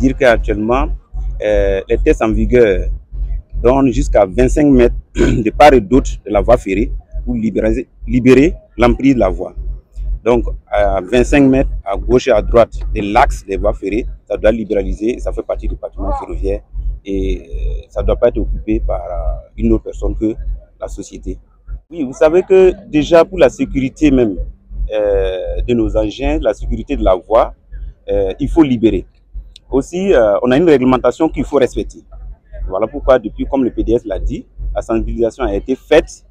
dire qu'actuellement, les tests en vigueur donnent jusqu'à 25 mètres de part et d'autre de la voie ferrée pour libérer l'emprise de la voie. Donc, à 25 mètres à gauche et à droite de l'axe des voies ferrées, ça doit libéraliser, ça fait partie du patrimoine ferroviaire et ça ne doit pas être occupé par une autre personne que la société. Oui, vous savez que déjà pour la sécurité même de nos engins, la sécurité de la voie, il faut libérer. Aussi, on a une réglementation qu'il faut respecter. Voilà pourquoi, depuis, comme le PDS l'a dit, la sensibilisation a été faite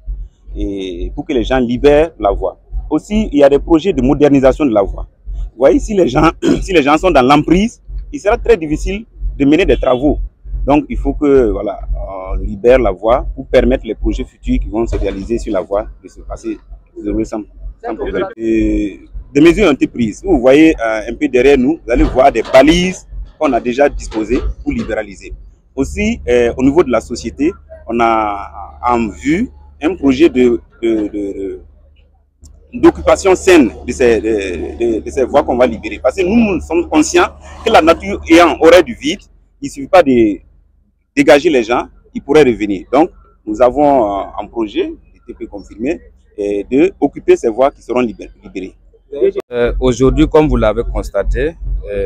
et pour que les gens libèrent la voie. Aussi, il y a des projets de modernisation de la voie. Vous voyez, si les gens sont dans l'emprise, il sera très difficile de mener des travaux. Donc, il faut que voilà, on libère la voie pour permettre les projets futurs qui vont se réaliser sur la voie de se passer sans problème. Et des mesures ont été prises. Vous voyez un peu derrière nous, vous allez voir des balises qu'on a déjà disposées pour libéraliser. Aussi, au niveau de la société, on a en vue un projet d'occupation saine de ces voies qu'on va libérer. Parce que nous sommes conscients que la nature ayant horreur du vide, il ne suffit pas de dégager les gens, ils pourraient revenir. Donc, nous avons un projet, qui était confirmé, d'occuper ces voies qui seront libérées. Aujourd'hui, comme vous l'avez constaté,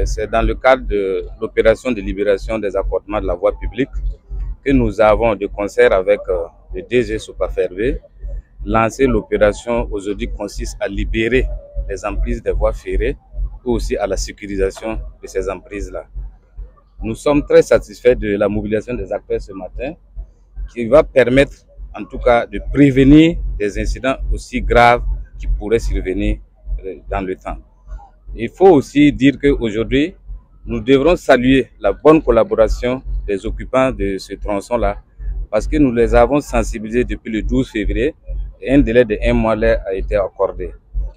c'est dans le cadre de l'opération de libération des accordements de la voie publique que nous avons, de concert avec le DG Sopafervé, lancé l'opération aujourd'hui qui consiste à libérer les emprises des voies ferrées ou aussi à la sécurisation de ces emprises-là. Nous sommes très satisfaits de la mobilisation des acteurs ce matin qui va permettre en tout cas de prévenir des incidents aussi graves qui pourraient survenir dans le temps. Il faut aussi dire qu'aujourd'hui, nous devrons saluer la bonne collaboration des occupants de ce tronçon-là parce que nous les avons sensibilisés depuis le 12 février et un délai de 1 mois leur a été accordé.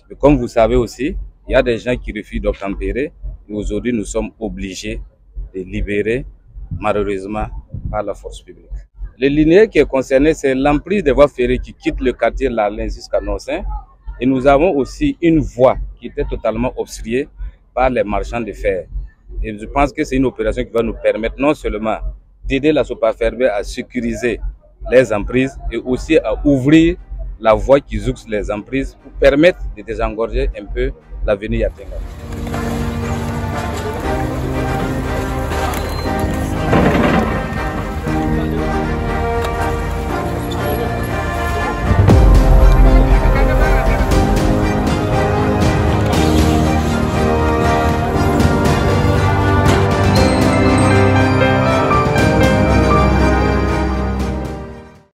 Mais comme vous savez aussi, il y a des gens qui refusent d'obtempérer et aujourd'hui nous sommes obligés de libérer malheureusement par la force publique. Le linéaire qui est concerné, c'est l'emprise des voies ferrées qui quitte le quartier Lalin jusqu'à Nocin. Et nous avons aussi une voie qui était totalement obstruée par les marchands de fer. Et je pense que c'est une opération qui va nous permettre non seulement d'aider la Sopafervé à sécuriser les emprises et aussi à ouvrir la voie qui jouxte les emprises pour permettre de désengorger un peu l'avenir Yatenga.